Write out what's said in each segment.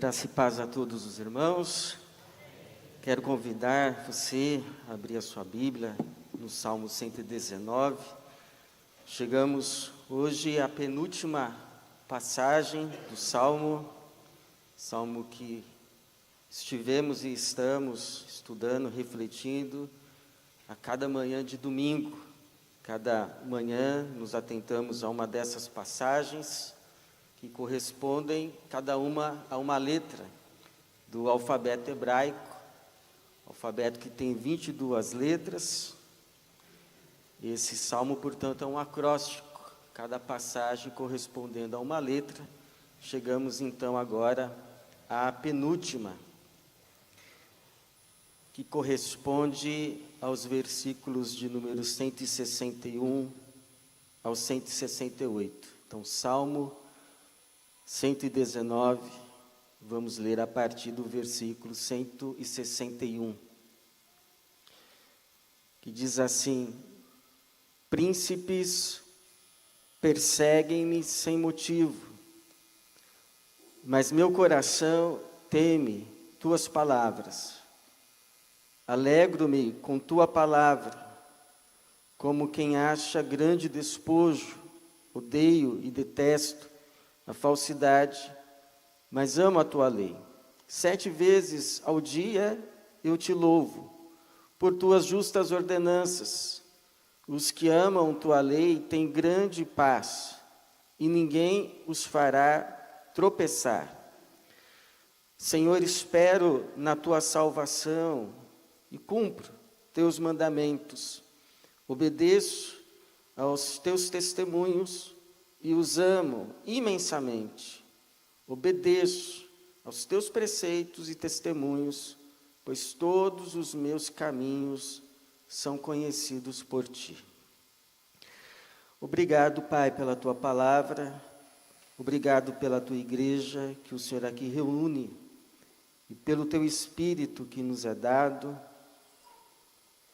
Graça e paz a todos os irmãos. Quero convidar você a abrir a sua Bíblia no Salmo 119. Chegamos hoje à penúltima passagem do Salmo que estivemos e estamos estudando, refletindo a cada manhã de domingo. Cada manhã nos atentamos a uma dessas passagens que correspondem cada uma a uma letra do alfabeto hebraico, alfabeto que tem 22 letras. Esse salmo, portanto, é um acróstico, cada passagem correspondendo a uma letra. Chegamos então agora à penúltima, que corresponde aos versículos de número 161 ao 168. Então, Salmo 119, vamos ler a partir do versículo 161, que diz assim: príncipes perseguem-me sem motivo, mas meu coração teme tuas palavras. Alegro-me com tua palavra, como quem acha grande despojo. Odeio e detesto a falsidade, mas amo a tua lei. 7 vezes ao dia eu te louvo, por tuas justas ordenanças. Os que amam tua lei têm grande paz, e ninguém os fará tropeçar. Senhor, espero na tua salvação e cumpro teus mandamentos. Obedeço aos teus testemunhos e os amo imensamente. Obedeço aos teus preceitos e testemunhos, pois todos os meus caminhos são conhecidos por ti. Obrigado, Pai, pela tua palavra. Obrigado pela tua igreja que o Senhor aqui reúne e pelo teu Espírito que nos é dado,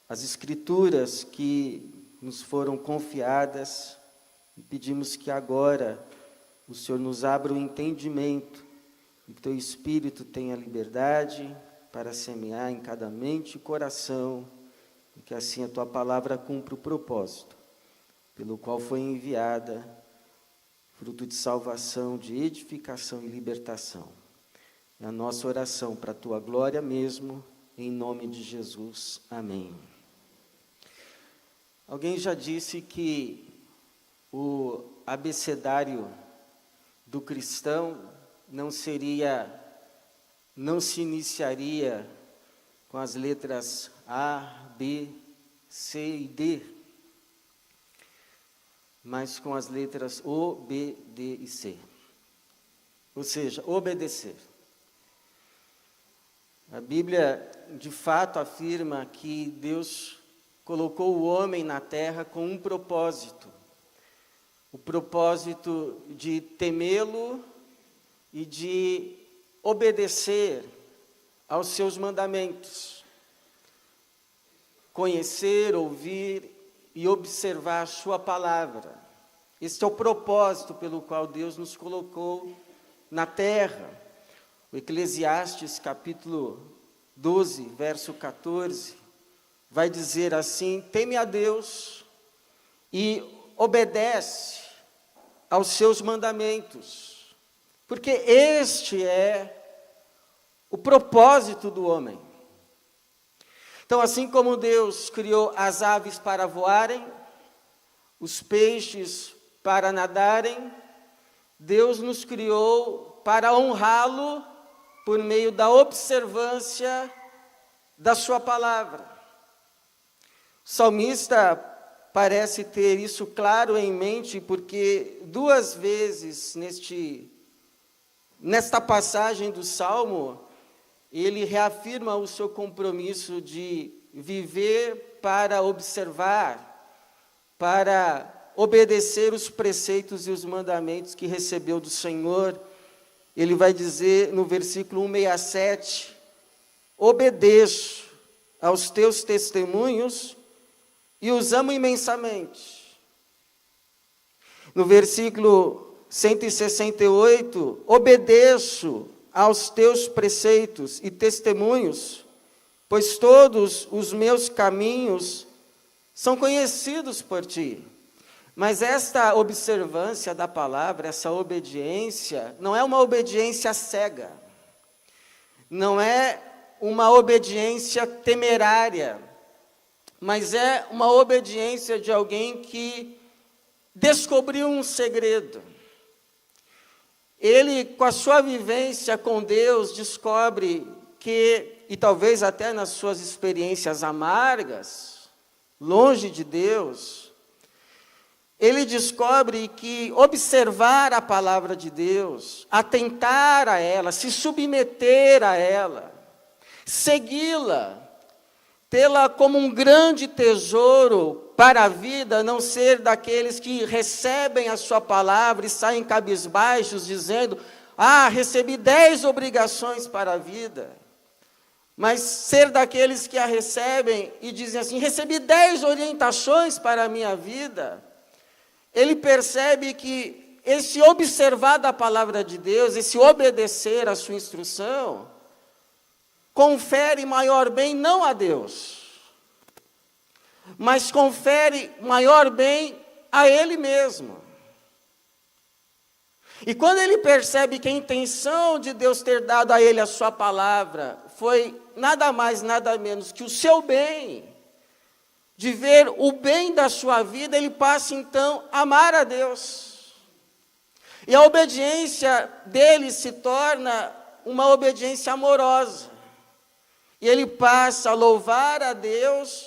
as Escrituras que nos foram confiadas. E pedimos que agora o Senhor nos abra o entendimento e que teu Espírito tenha liberdade para semear em cada mente e coração, e que assim a tua palavra cumpra o propósito pelo qual foi enviada, fruto de salvação, de edificação e libertação. É a nossa oração para a tua glória mesmo, em nome de Jesus. Amém. Alguém já disse que o abecedário do cristão não se iniciaria com as letras A, B, C e D, mas com as letras O, B, D e C. Ou seja, obedecer. A Bíblia, de fato, afirma que Deus colocou o homem na terra com um propósito. O propósito de temê-lo e de obedecer aos seus mandamentos. Conhecer, ouvir e observar a sua palavra. Este é o propósito pelo qual Deus nos colocou na terra. O Eclesiastes, capítulo 12, verso 14, vai dizer assim: teme a Deus e obedece aos seus mandamentos, porque este é o propósito do homem. Então, assim como Deus criou as aves para voarem, os peixes para nadarem, Deus nos criou para honrá-lo por meio da observância da sua palavra. O salmista parece ter isso claro em mente, porque 2 vezes nesta passagem do Salmo, ele reafirma o seu compromisso de viver para observar, para obedecer os preceitos e os mandamentos que recebeu do Senhor. Ele vai dizer no versículo 167, obedeço aos teus testemunhos e os amo imensamente. No versículo 168, obedeço aos teus preceitos e testemunhos, pois todos os meus caminhos são conhecidos por ti. Mas esta observância da palavra, essa obediência, não é uma obediência cega, não é uma obediência temerária, mas é uma obediência de alguém que descobriu um segredo. Ele, com a sua vivência com Deus, descobre que, e talvez até nas suas experiências amargas, longe de Deus, ele descobre que observar a palavra de Deus, atentar a ela, se submeter a ela, segui-la, tê-la como um grande tesouro para a vida, não ser daqueles que recebem a sua palavra e saem cabisbaixos dizendo: recebi 10 obrigações para a vida. Mas ser daqueles que a recebem e dizem assim: recebi 10 orientações para a minha vida. Ele percebe que esse observar da palavra de Deus, esse obedecer à sua instrução, confere maior bem não a Deus, mas confere maior bem a ele mesmo. E quando ele percebe que a intenção de Deus ter dado a ele a sua palavra foi nada mais, nada menos que o seu bem, de ver o bem da sua vida, ele passa então a amar a Deus. E a obediência dele se torna uma obediência amorosa. E ele passa a louvar a Deus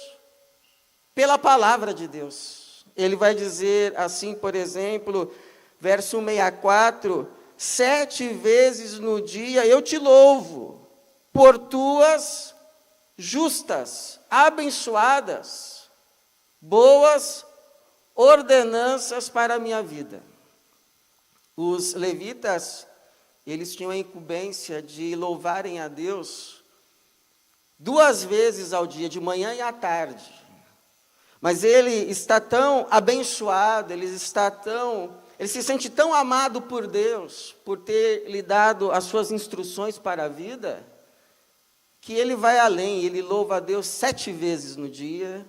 pela palavra de Deus. Ele vai dizer assim, por exemplo, verso 64, 7 vezes no dia eu te louvo, por tuas justas, abençoadas, boas ordenanças para a minha vida. Os levitas, eles tinham a incumbência de louvarem a Deus 2 vezes ao dia, de manhã e à tarde. Mas ele está tão abençoado, ele se sente tão amado por Deus, por ter lhe dado as suas instruções para a vida, que ele vai além, ele louva a Deus 7 vezes no dia,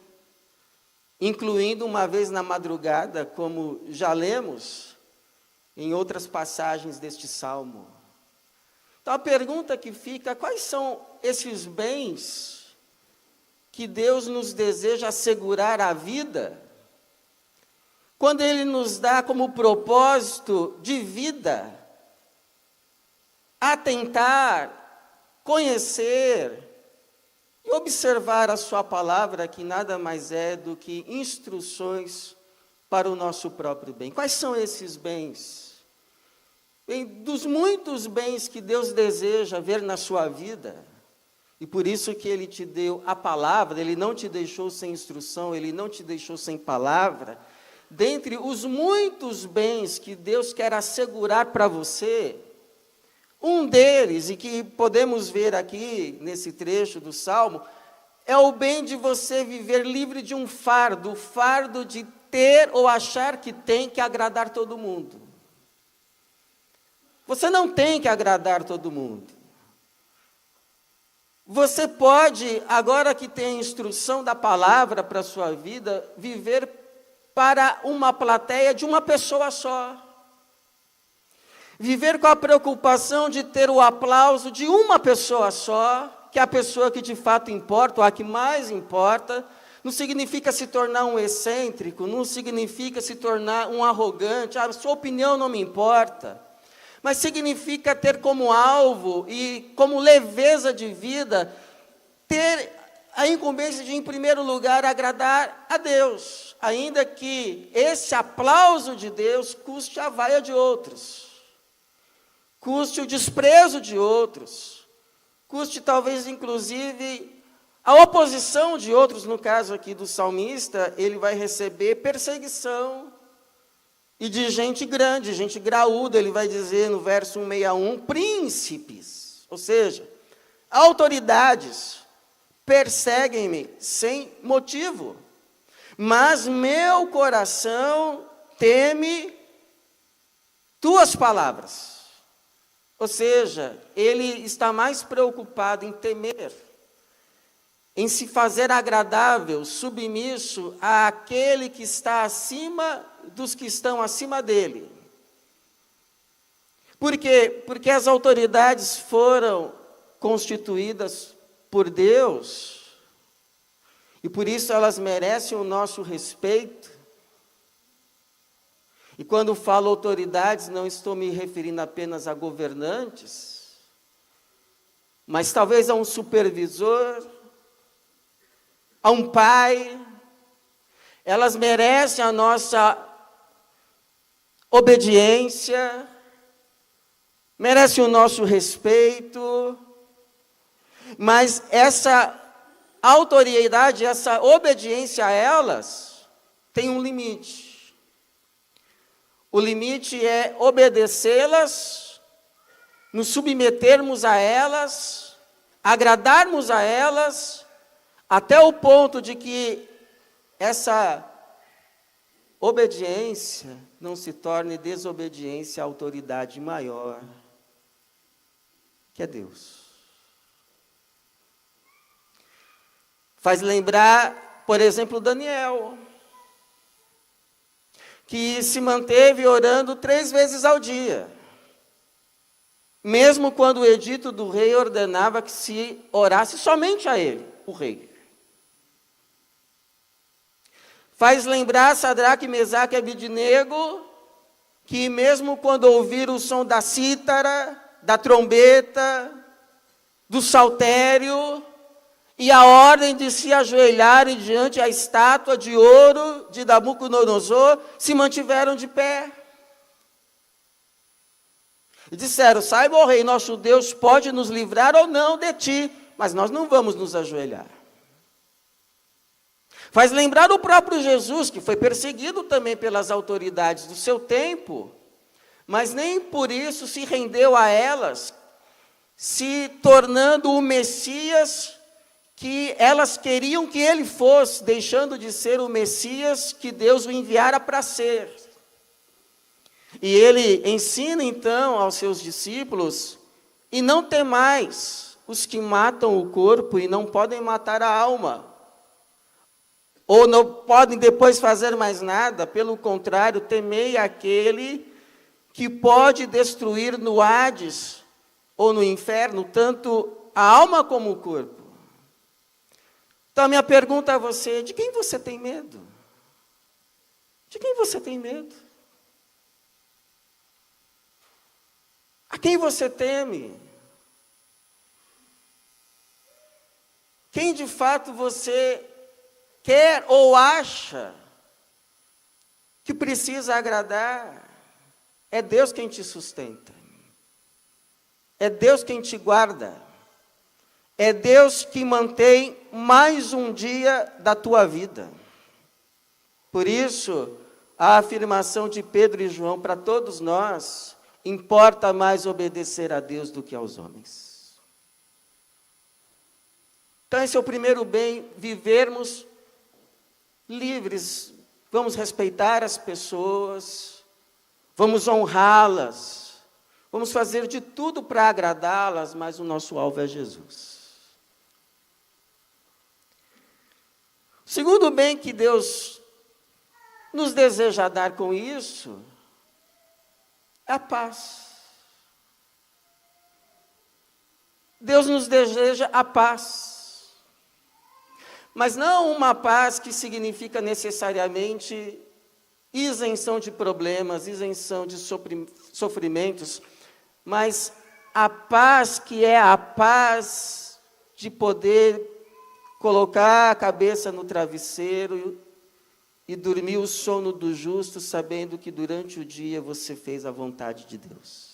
incluindo uma vez na madrugada, como já lemos em outras passagens deste salmo. Então a pergunta que fica: quais são esses bens que Deus nos deseja assegurar à vida, quando Ele nos dá como propósito de vida atentar, conhecer e observar a sua palavra, que nada mais é do que instruções para o nosso próprio bem? Quais são esses bens? Bem, dos muitos bens que Deus deseja ver na sua vida, e por isso que Ele te deu a palavra, Ele não te deixou sem instrução, Ele não te deixou sem palavra. Dentre os muitos bens que Deus quer assegurar para você, um deles, e que podemos ver aqui nesse trecho do Salmo, é o bem de você viver livre de um fardo, o fardo de ter ou achar que tem que agradar todo mundo. Você não tem que agradar todo mundo. Você pode, agora que tem a instrução da palavra para a sua vida, viver para uma plateia de uma pessoa só. Viver com a preocupação de ter o aplauso de uma pessoa só, que é a pessoa que de fato importa, ou a que mais importa. Não significa se tornar um excêntrico, não significa se tornar um arrogante, a sua opinião não me importa. Mas significa ter como alvo e como leveza de vida, ter a incumbência de, em primeiro lugar, agradar a Deus, ainda que esse aplauso de Deus custe a vaia de outros, custe o desprezo de outros, custe talvez inclusive a oposição de outros. No caso aqui do salmista, ele vai receber perseguição, e de gente grande, gente graúda. Ele vai dizer no verso 161, príncipes, ou seja, autoridades, perseguem-me sem motivo, mas meu coração teme tuas palavras. Ou seja, ele está mais preocupado em temer, em se fazer agradável, submisso àquele que está acima dos que estão acima dele. Por quê? Porque as autoridades foram constituídas por Deus, e por isso elas merecem o nosso respeito. E quando falo autoridades, não estou me referindo apenas a governantes, mas talvez a um supervisor, a um pai. Elas merecem a nossa obediência, merecem o nosso respeito, mas essa autoridade, essa obediência a elas, tem um limite. O limite é obedecê-las, nos submetermos a elas, agradarmos a elas, até o ponto de que essa obediência não se torne desobediência à autoridade maior, que é Deus. Faz lembrar, por exemplo, Daniel, que se manteve orando 3 vezes ao dia, mesmo quando o edito do rei ordenava que se orasse somente a ele, o rei. Faz lembrar Sadraque, Mesaque e Abidnego, que mesmo quando ouviram o som da cítara, da trombeta, do saltério, e a ordem de se ajoelharem diante da estátua de ouro de Nabucodonosor, se mantiveram de pé. E disseram: saiba, ó rei, nosso Deus pode nos livrar ou não de ti, mas nós não vamos nos ajoelhar. Faz lembrar o próprio Jesus, que foi perseguido também pelas autoridades do seu tempo, mas nem por isso se rendeu a elas, se tornando o Messias que elas queriam que ele fosse, deixando de ser o Messias que Deus o enviara para ser. E ele ensina então aos seus discípulos: e não temais os que matam o corpo e não podem matar a alma, ou não podem depois fazer mais nada, pelo contrário, temei aquele que pode destruir no Hades ou no inferno, tanto a alma como o corpo. Então, a minha pergunta a você: de quem você tem medo? De quem você tem medo? A quem você teme? Quem de fato você quer ou acha que precisa agradar? É Deus quem te sustenta. É Deus quem te guarda. É Deus que mantém mais um dia da tua vida. Por isso, a afirmação de Pedro e João para todos nós: importa mais obedecer a Deus do que aos homens. Então esse é o primeiro bem, vivermos livres. Vamos respeitar as pessoas, vamos honrá-las, vamos fazer de tudo para agradá-las, mas o nosso alvo é Jesus. O segundo bem que Deus nos deseja dar com isso é a paz. Deus nos deseja a paz, mas não uma paz que significa necessariamente isenção de problemas, isenção de sofrimentos, mas a paz que é a paz de poder colocar a cabeça no travesseiro e dormir o sono do justo, sabendo que durante o dia você fez a vontade de Deus.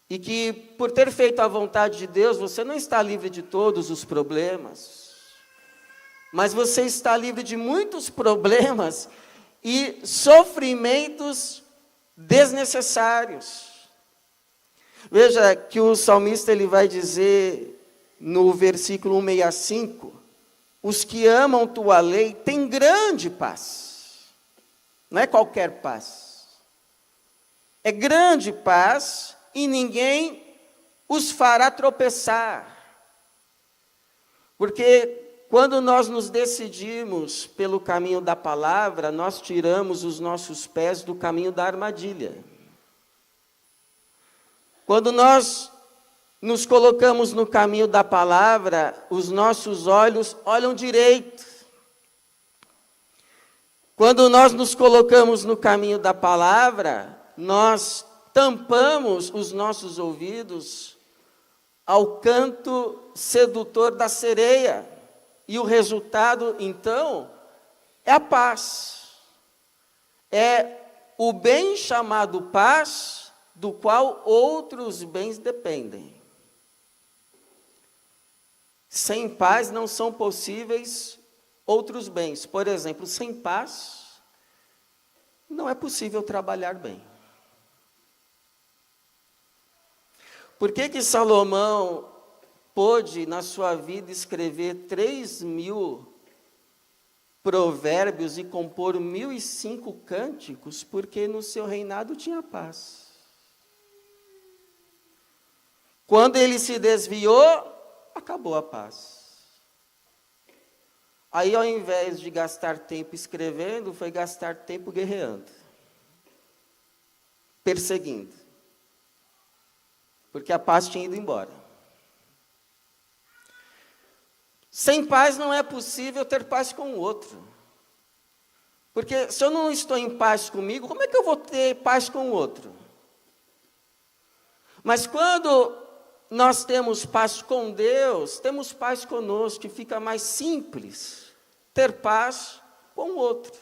E que, por ter feito a vontade de Deus, você não está livre de todos os problemas, mas você está livre de muitos problemas e sofrimentos desnecessários. Veja que o salmista ele vai dizer no versículo 165, os que amam tua lei têm grande paz. Não é qualquer paz. é grande paz e ninguém os fará tropeçar. Porque quando nós nos decidimos pelo caminho da palavra, nós tiramos os nossos pés do caminho da armadilha. Quando nós nos colocamos no caminho da palavra, os nossos olhos olham direito. Quando nós nos colocamos no caminho da palavra, nós tampamos os nossos ouvidos ao canto sedutor da sereia. E o resultado, então, é a paz. É o bem chamado paz, do qual outros bens dependem. Sem paz não são possíveis outros bens. Por exemplo, sem paz, não é possível trabalhar bem. Por que Salomão pôde, na sua vida, escrever 3.000 provérbios e compor 1.005 cânticos? Porque no seu reinado tinha paz. Quando ele se desviou, acabou a paz. Aí, ao invés de gastar tempo escrevendo, foi gastar tempo guerreando, perseguindo, porque a paz tinha ido embora. Sem paz não é possível ter paz com o outro. Porque se eu não estou em paz comigo, como é que eu vou ter paz com o outro? Mas quando nós temos paz com Deus, temos paz conosco, que fica mais simples ter paz com o outro.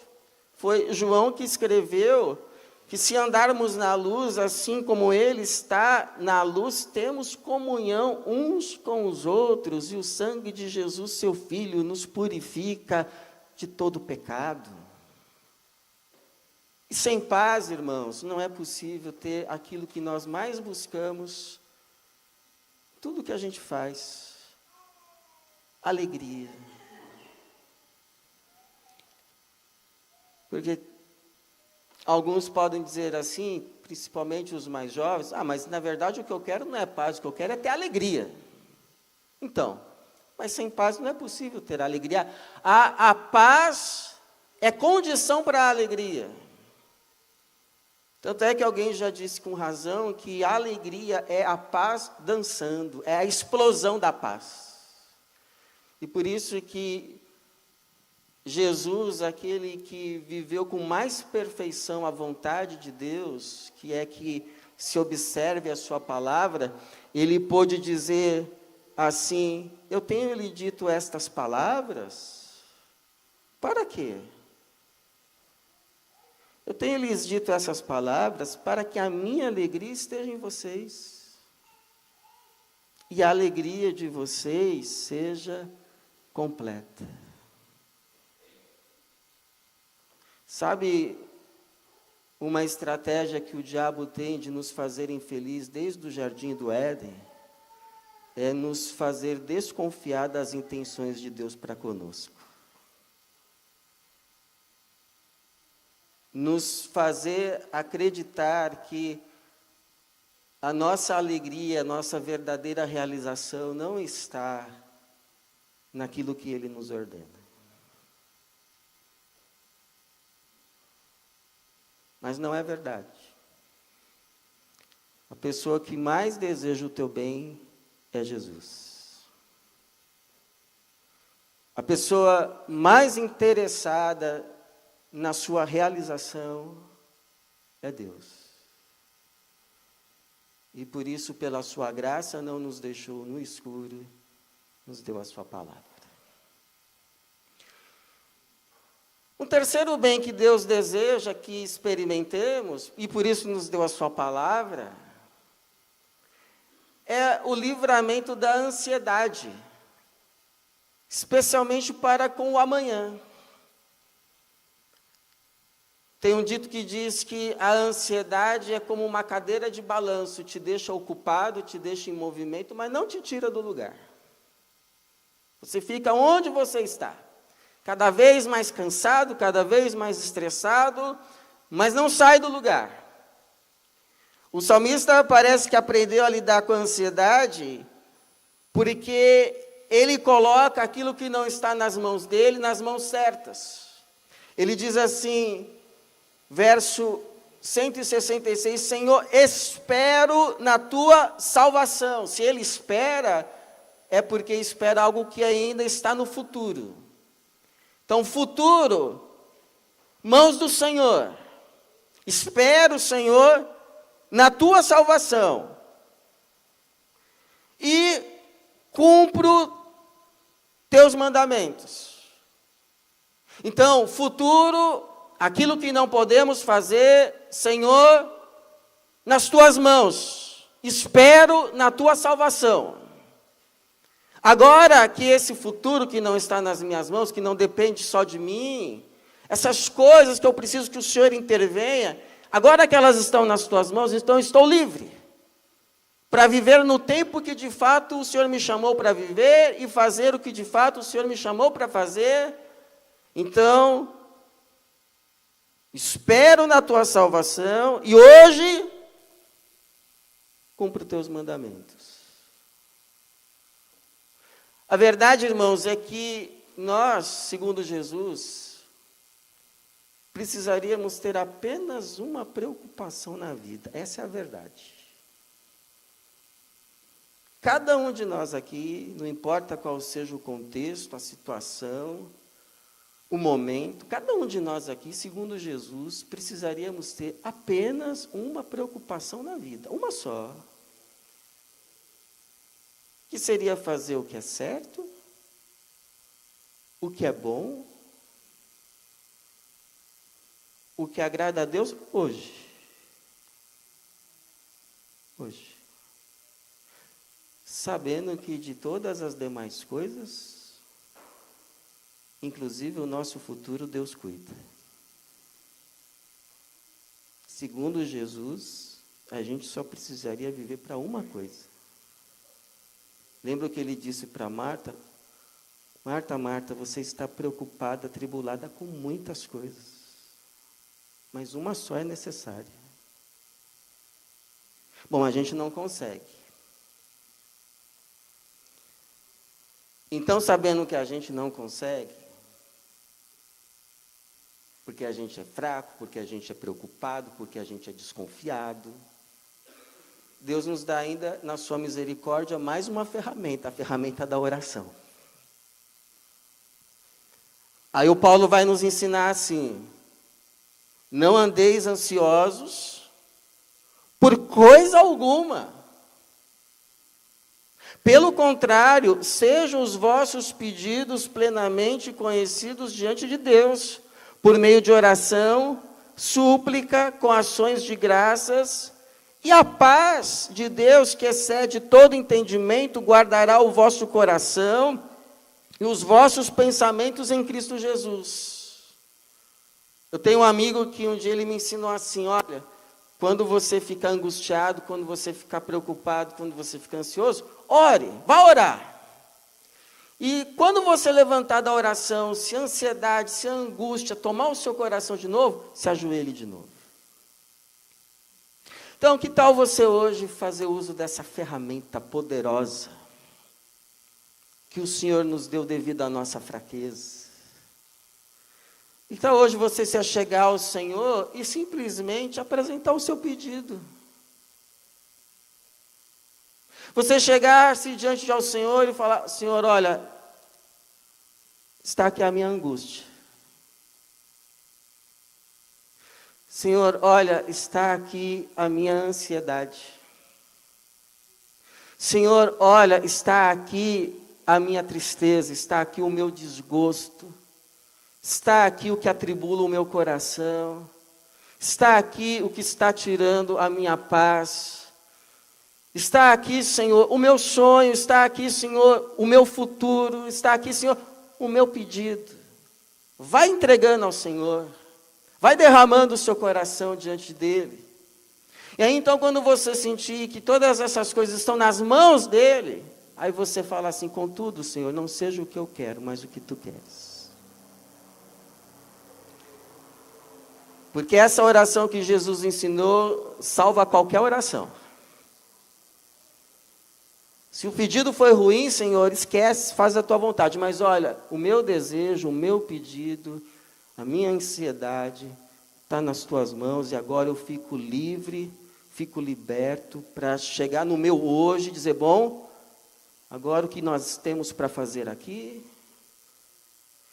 Foi João que escreveu que se andarmos na luz, assim como Ele está na luz, temos comunhão uns com os outros, e o sangue de Jesus, seu Filho, nos purifica de todo pecado. E sem paz, irmãos, não é possível ter aquilo que nós mais buscamos, tudo que a gente faz, alegria. Porque alguns podem dizer assim, principalmente os mais jovens, mas na verdade o que eu quero não é paz, o que eu quero é ter alegria. Então, mas sem paz não é possível ter alegria. A paz é condição para a alegria. Tanto é que alguém já disse com razão que a alegria é a paz dançando, é a explosão da paz. E por isso que Jesus, aquele que viveu com mais perfeição a vontade de Deus, que é que se observe a sua palavra, ele pôde dizer assim: eu tenho lhe dito estas palavras, para quê? Eu tenho lhes dito essas palavras para que a minha alegria esteja em vocês, e a alegria de vocês seja completa. Sabe uma estratégia que o diabo tem de nos fazer infelizes desde o jardim do Éden? É nos fazer desconfiar das intenções de Deus para conosco. Nos fazer acreditar que a nossa alegria, a nossa verdadeira realização não está naquilo que Ele nos ordena. Mas não é verdade. A pessoa que mais deseja o teu bem é Jesus. A pessoa mais interessada na sua realização é Deus. E por isso, pela sua graça, não nos deixou no escuro, nos deu a sua palavra. Um terceiro bem que Deus deseja que experimentemos, e por isso nos deu a sua palavra, é o livramento da ansiedade, especialmente para com o amanhã. Tem um dito que diz que a ansiedade é como uma cadeira de balanço, te deixa ocupado, te deixa em movimento, mas não te tira do lugar. Você fica onde você está. Cada vez mais cansado, cada vez mais estressado, mas não sai do lugar. O salmista parece que aprendeu a lidar com a ansiedade, porque ele coloca aquilo que não está nas mãos dele, nas mãos certas. Ele diz assim, verso 166, Senhor, espero na tua salvação. Se ele espera, é porque espera algo que ainda está no futuro. Então, futuro, mãos do Senhor. Espero, Senhor, na tua salvação. E cumpro teus mandamentos. Então, futuro, aquilo que não podemos fazer, Senhor, nas tuas mãos. Espero na tua salvação. Agora que esse futuro que não está nas minhas mãos, que não depende só de mim, essas coisas que eu preciso que o Senhor intervenha, agora que elas estão nas tuas mãos, então estou livre para viver no tempo que de fato o Senhor me chamou para viver e fazer o que de fato o Senhor me chamou para fazer. Então, espero na tua salvação e hoje cumpro teus mandamentos. A verdade, irmãos, é que nós, segundo Jesus, precisaríamos ter apenas uma preocupação na vida. Essa é a verdade. Cada um de nós aqui, não importa qual seja o contexto, a situação, o momento, cada um de nós aqui, segundo Jesus, precisaríamos ter apenas uma preocupação na vida, uma só. Que seria fazer o que é certo, o que é bom, o que agrada a Deus hoje. Hoje. Sabendo que de todas as demais coisas, inclusive o nosso futuro, Deus cuida. Segundo Jesus, a gente só precisaria viver para uma coisa. Lembra o que ele disse para Marta? Marta, Marta, você está preocupada, atribulada com muitas coisas, mas uma só é necessária. Bom, a gente não consegue. Então, sabendo que a gente não consegue, porque a gente é fraco, porque a gente é preocupado, porque a gente é desconfiado, Deus nos dá ainda, na sua misericórdia, mais uma ferramenta, a ferramenta da oração. Aí o Paulo vai nos ensinar assim, não andeis ansiosos por coisa alguma. Pelo contrário, sejam os vossos pedidos plenamente conhecidos diante de Deus, por meio de oração, súplica, com ações de graças. E a paz de Deus, que excede todo entendimento, guardará o vosso coração e os vossos pensamentos em Cristo Jesus. Eu tenho um amigo que um dia ele me ensinou assim, olha, quando você ficar angustiado, quando você ficar preocupado, quando você ficar ansioso, ore, vá orar. E quando você levantar da oração, se a ansiedade, se a angústia tomar o seu coração de novo, se ajoelhe de novo. Então, que tal você hoje fazer uso dessa ferramenta poderosa que o Senhor nos deu devido à nossa fraqueza? Então, hoje você se achegar ao Senhor e simplesmente apresentar o seu pedido. Você chegar-se diante ao Senhor e falar, Senhor, olha, está aqui a minha angústia. Senhor, olha, está aqui a minha ansiedade. Senhor, olha, está aqui a minha tristeza, está aqui o meu desgosto, está aqui o que atribula o meu coração, está aqui o que está tirando a minha paz, está aqui, Senhor, o meu sonho, está aqui, Senhor, o meu futuro, está aqui, Senhor, o meu pedido. Vai entregando ao Senhor. Vai derramando o seu coração diante dele. E aí então quando você sentir que todas essas coisas estão nas mãos dele, aí você fala assim, contudo, Senhor, não seja o que eu quero, mas o que tu queres. Porque essa oração que Jesus ensinou salva qualquer oração. Se o pedido foi ruim, Senhor, esquece, faz a tua vontade. Mas olha, o meu desejo, o meu pedido, a minha ansiedade está nas tuas mãos e agora eu fico livre, fico liberto para chegar no meu hoje e dizer, bom, agora o que nós temos para fazer aqui?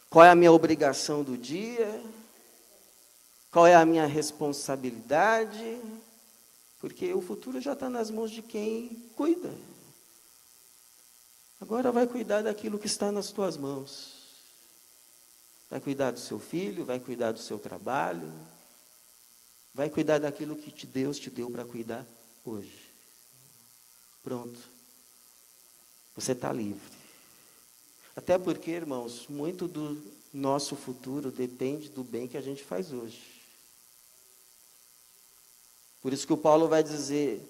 Qual é a minha obrigação do dia? Qual é a minha responsabilidade? Porque o futuro já está nas mãos de quem cuida. Agora vai cuidar daquilo que está nas tuas mãos. Vai cuidar do seu filho, vai cuidar do seu trabalho, vai cuidar daquilo que Deus te deu para cuidar hoje. Pronto. Você está livre. Até porque, irmãos, muito do nosso futuro depende do bem que a gente faz hoje. Por isso que o Paulo vai dizer,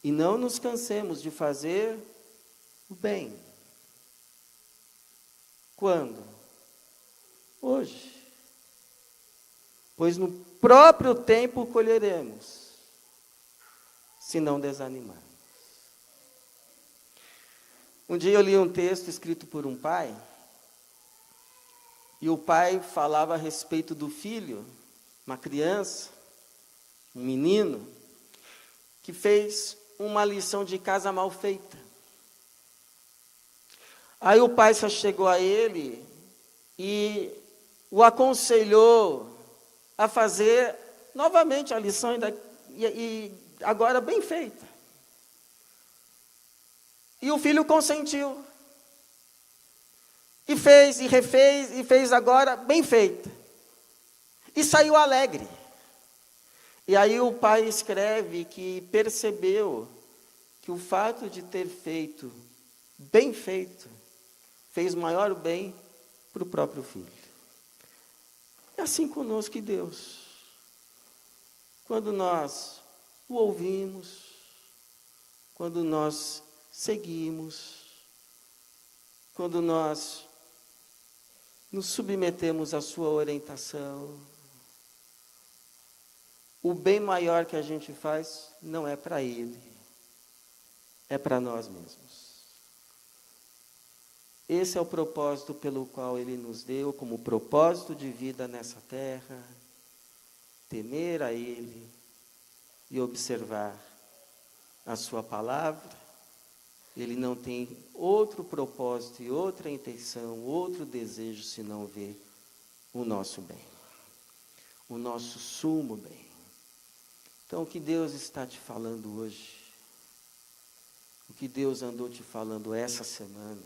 e não nos cansemos de fazer o bem. Quando? Hoje. Pois no próprio tempo colheremos, se não desanimarmos. Um dia eu li um texto escrito por um pai, e o pai falava a respeito do filho, uma criança, um menino, que fez uma lição de casa mal feita. Aí o pai só chegou a ele e o aconselhou a fazer novamente a lição e agora bem feita. E o filho consentiu. E fez, e refez, e fez agora bem feita. E saiu alegre. E aí o pai escreve que percebeu que o fato de ter feito bem feito fez maior bem para o próprio filho. É assim conosco e Deus. Quando nós o ouvimos, quando nós seguimos, quando nós nos submetemos à sua orientação, o bem maior que a gente faz não é para ele, é para nós mesmos. Esse é o propósito pelo qual ele nos deu como propósito de vida nessa terra, temer a ele e observar a sua palavra. Ele não tem outro propósito e outra intenção, outro desejo, senão ver o nosso bem, o nosso sumo bem. Então, o que Deus está te falando hoje, o que Deus andou te falando essa semana,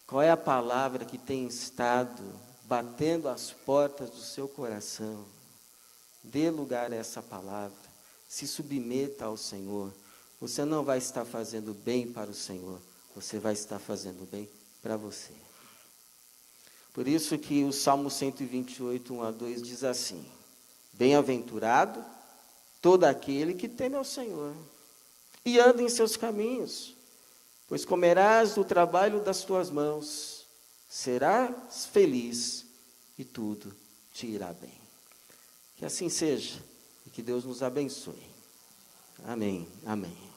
qual é a palavra que tem estado batendo as portas do seu coração? Dê lugar a essa palavra, se submeta ao Senhor. Você não vai estar fazendo bem para o Senhor, você vai estar fazendo bem para você. Por isso que o Salmo 128, 1-2 diz assim, bem-aventurado todo aquele que teme ao Senhor e anda em seus caminhos, pois comerás do trabalho das tuas mãos, serás feliz e tudo te irá bem. Que assim seja e que Deus nos abençoe. Amém, amém.